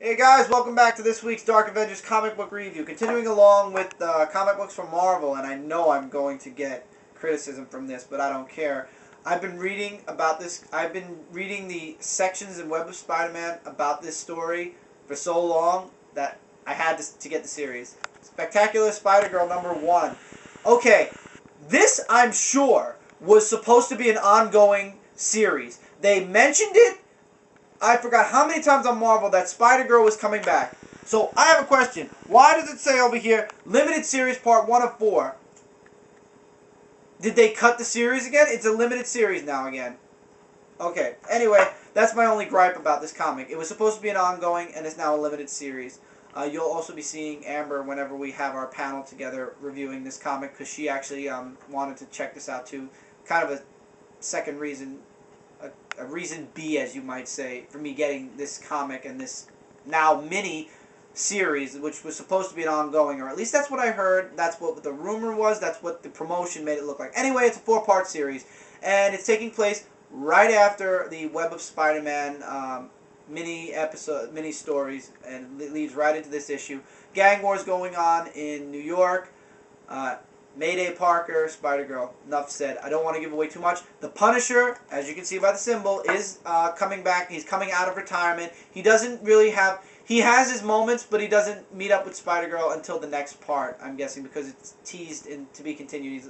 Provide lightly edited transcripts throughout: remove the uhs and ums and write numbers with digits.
Hey guys, welcome back to this week's Dark Avengers comic book review. Continuing along with comic books from Marvel, and I know I'm going to get criticism from this, but I don't care. I've been reading about this. I've been reading the sections in Web of Spider-Man about this story for so long that I had to get the series. Spectacular Spider-Girl #1. Okay, this I'm sure was supposed to be an ongoing series. They mentioned it. I forgot how many times on Marvel that Spider-Girl was coming back. So I have a question. Why does it say over here, limited series part 1 of 4? Did they cut the series again? It's a limited series now again. Okay, anyway, that's my only gripe about this comic. It was supposed to be an ongoing, and it's now a limited series. You'll also be seeing Amber whenever we have our panel together reviewing this comic, because she actually wanted to check this out too. Kind of a second reason, a reason B, as you might say, for me getting this comic and this now mini series, which was supposed to be an ongoing, or at least that's what I heard. That's what the rumor was. That's what the promotion made it look like. Anyway, it's a 4-part series, and it's taking place right after the Web of Spider-Man mini stories, and it leads right into this issue. Gang wars going on in New York. Mayday Parker, Spider-Girl. Enough said. I don't want to give away too much. The Punisher, as you can see by the symbol, is coming back. He's coming out of retirement. He doesn't really have... He has his moments, but he doesn't meet up with Spider-Girl until the next part, I'm guessing, because it's teased and to be continued.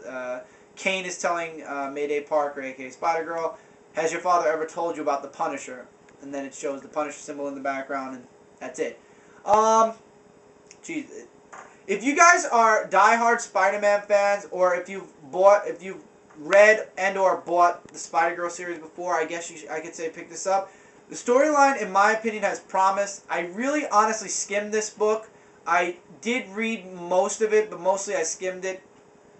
Kane is telling Mayday Parker, a.k.a. Spider-Girl, has your father ever told you about the Punisher? And then it shows the Punisher symbol in the background, and that's it. Geez... If you guys are diehard Spider-Man fans, or if you've read and or bought the Spider-Girl series before, I guess I could say pick this up. The storyline, in my opinion, has promise. I really honestly skimmed this book. I did read most of it, but mostly I skimmed it.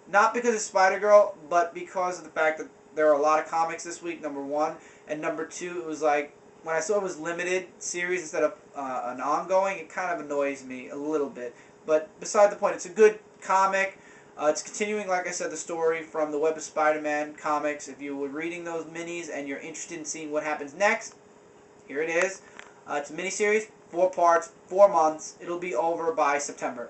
Not because of Spider-Girl, but because of the fact that there are a lot of comics this week, #1. And #2, it was like, when I saw it was limited series instead of an ongoing, it kind of annoys me a little bit. But beside the point, it's a good comic. It's continuing, like I said, the story from the Web of Spider-Man comics. If you were reading those minis and you're interested in seeing what happens next, here it is. It's a miniseries, 4 parts, 4 months. It'll be over by September.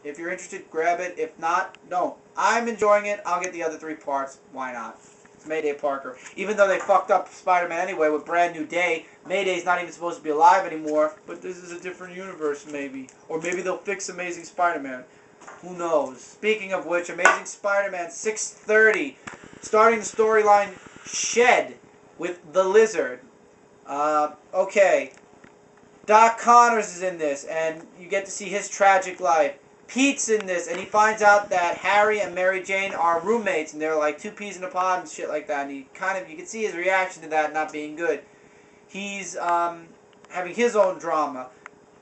If you're interested, grab it. If not, don't. I'm enjoying it. I'll get the other 3 parts. Why not? It's Mayday Parker. Even though they fucked up Spider-Man anyway with Brand New Day, Mayday's not even supposed to be alive anymore, but this is a different universe, maybe. Or maybe they'll fix Amazing Spider-Man. Who knows? Speaking of which, Amazing Spider-Man 630, starting the storyline Shed with the Lizard. Okay. Doc Connors is in this, and you get to see his tragic life. Pete's in this, and he finds out that Harry and Mary Jane are roommates, and they're like 2 peas in a pod and shit like that, and you can see his reaction to that not being good. He's having his own drama.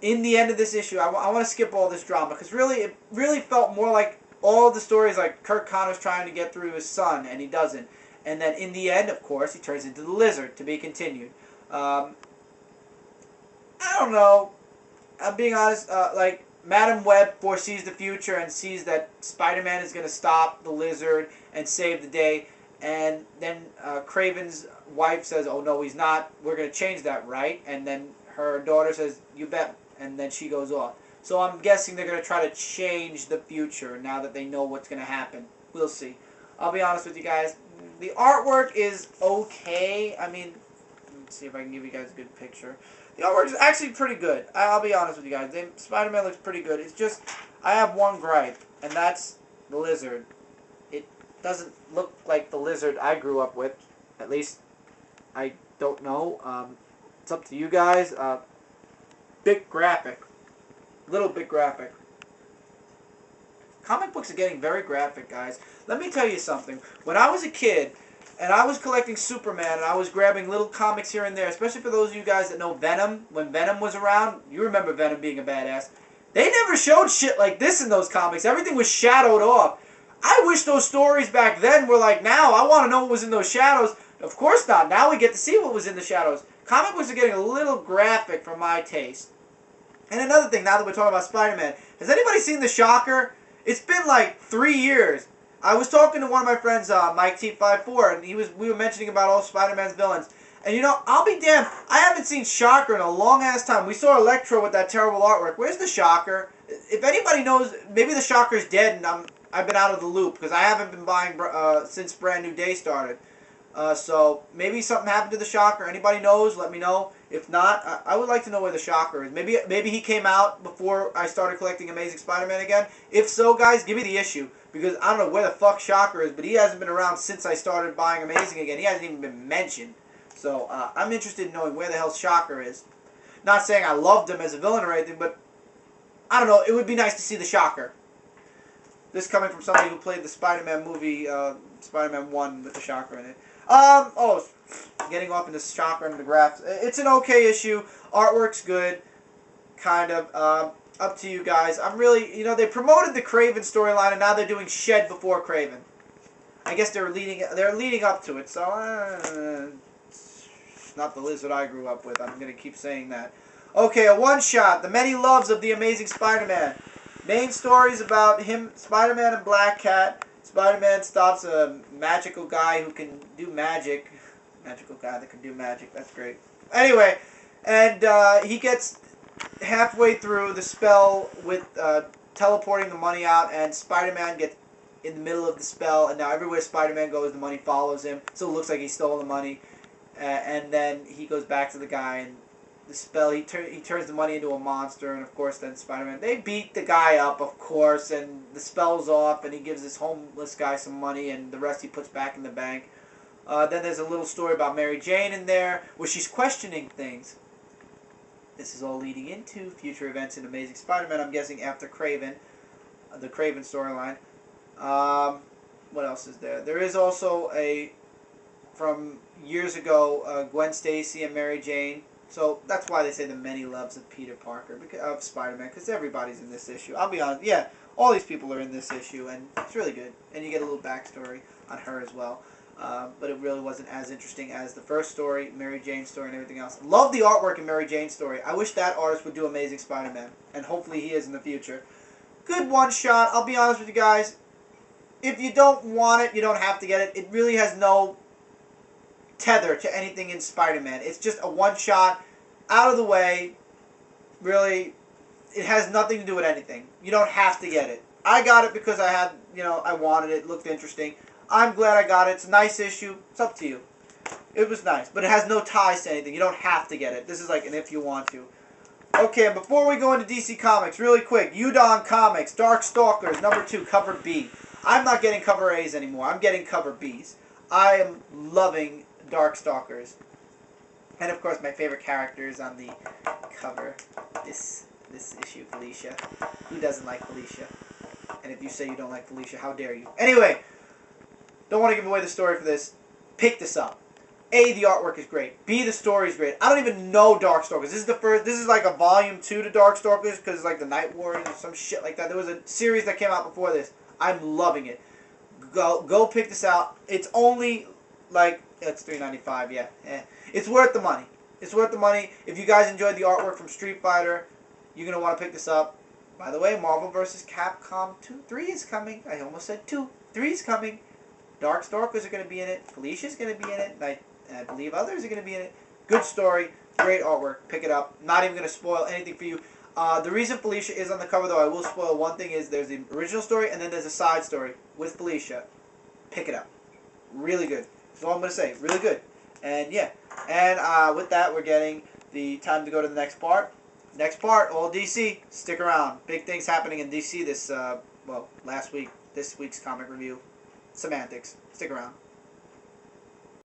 In the end of this issue, I want to skip all this drama, because it really felt more like all the stories like Kirk Connors trying to get through his son, and he doesn't. And then in the end, of course, he turns into the Lizard, to be continued. I don't know. I'm being honest, like, Madam Web foresees the future and sees that Spider-Man is going to stop the Lizard and save the day. And then Craven's wife says, oh, no, he's not. We're going to change that, right? And then her daughter says, you bet. And then she goes off. So I'm guessing they're going to try to change the future now that they know what's going to happen. We'll see. I'll be honest with you guys. The artwork is okay. I mean, let's see if I can give you guys a good picture. The artwork is actually pretty good. I'll be honest with you guys. Spider-Man looks pretty good. It's just, I have one gripe, and that's the Lizard. It doesn't look like the Lizard I grew up with. At least, I don't know. It's up to you guys. Bit graphic. Little bit graphic. Comic books are getting very graphic, guys. Let me tell you something. When I was a kid, and I was collecting Superman, and I was grabbing little comics here and there, especially for those of you guys that know Venom. When Venom was around, you remember Venom being a badass. They never showed shit like this in those comics. Everything was shadowed off. I wish those stories back then were like now. I want to know what was in those shadows. Of course not. Now we get to see what was in the shadows. Comic books are getting a little graphic for my taste. And another thing, now that we're talking about Spider-Man, has anybody seen The Shocker? It's been like 3 years. I was talking to one of my friends, Mike T54, and we were mentioning about all Spider-Man's villains. And you know, I'll be damned. I haven't seen Shocker in a long ass time. We saw Electro with that terrible artwork. Where's the Shocker? If anybody knows, maybe the Shocker's dead and I've been out of the loop because I haven't been buying since Brand New Day started. So maybe something happened to the Shocker. Anybody knows? Let me know. If not, I would like to know where the Shocker is. Maybe he came out before I started collecting Amazing Spider-Man again. If so, guys, give me the issue. Because I don't know where the fuck Shocker is, but he hasn't been around since I started buying Amazing again. He hasn't even been mentioned. So I'm interested in knowing where the hell Shocker is. Not saying I loved him as a villain or anything, but I don't know. It would be nice to see the Shocker. This coming from somebody who played the Spider-Man movie, Spider-Man 1 with the Shocker in it. Getting off into Shocker and the graphs. It's an okay issue. Artwork's good. Kind of. Up to you guys. I'm really, you know, they promoted the Kraven storyline and now they're doing Shed before Kraven. I guess they're leading up to it, so it's not the Lizard I grew up with. I'm going to keep saying that. Okay, a one-shot. The Many Loves of the Amazing Spider-Man. Main stories about him, Spider-Man and Black Cat. Spider-Man stops a magical guy who can do magic. Magical guy that can do magic. That's great. Anyway, and he gets halfway through the spell with teleporting the money out, and Spider-Man gets in the middle of the spell, and now everywhere Spider-Man goes, the money follows him, so it looks like he stole the money. And then he goes back to the guy, and the spell, he turns the money into a monster, and of course then Spider-Man, they beat the guy up, of course, and the spell's off, and he gives this homeless guy some money, and the rest he puts back in the bank. Then there's a little story about Mary Jane in there, where she's questioning things. This is all leading into future events in Amazing Spider-Man, I'm guessing after Kraven, the Kraven storyline. What else is there? There is also from years ago, Gwen Stacy and Mary Jane. So that's why they say the Many Loves of Peter Parker, of Spider-Man, because everybody's in this issue. I'll be honest, yeah, all these people are in this issue, and it's really good. And you get a little backstory on her as well. But it really wasn't as interesting as the first story, Mary Jane's story, and everything else. Love the artwork in Mary Jane's story. I wish that artist would do Amazing Spider-Man, and hopefully he is in the future. Good one-shot. I'll be honest with you guys. If you don't want it, you don't have to get it. It really has no tether to anything in Spider-Man. It's just a one-shot, out of the way. Really, it has nothing to do with anything. You don't have to get it. I got it because I wanted it. It looked interesting. I'm glad I got it. It's a nice issue. It's up to you. It was nice, but it has no ties to anything. You don't have to get it. This is like an if you want to. Okay, and before we go into DC Comics, really quick, Udon Comics, DarkStalkers, #2, cover B. I'm not getting cover A's anymore. I'm getting cover B's. I am loving DarkStalkers. And of course, my favorite character is on the cover. This issue, Felicia. Who doesn't like Felicia? And if you say you don't like Felicia, how dare you? Anyway, don't want to give away the story for this. Pick this up. A, the artwork is great. B, the story is great. I don't even know Darkstalkers. This is the first. This is like a volume 2 to Darkstalkers because it's like the Night Warriors or some shit like that. There was a series that came out before this. I'm loving it. Go pick this out. It's only like it's $3.95. Yeah, it's worth the money. It's worth the money. If you guys enjoyed the artwork from Street Fighter, you're gonna want to pick this up. By the way, Marvel vs. Capcom 3 is coming. I almost said 2. 3 is coming. Darkstalkers are going to be in it. Felicia's going to be in it. I believe others are going to be in it. Good story. Great artwork. Pick it up. Not even going to spoil anything for you. The reason Felicia is on the cover, though, I will spoil one thing, is there's the original story, and then there's a side story with Felicia. Pick it up. Really good. That's all I'm going to say. Really good. And, yeah. And with that, we're getting the time to go to the next part. Next part, all DC. Stick around. Big things happening in DC this, last week. This week's comic review. Semantics. Stick around.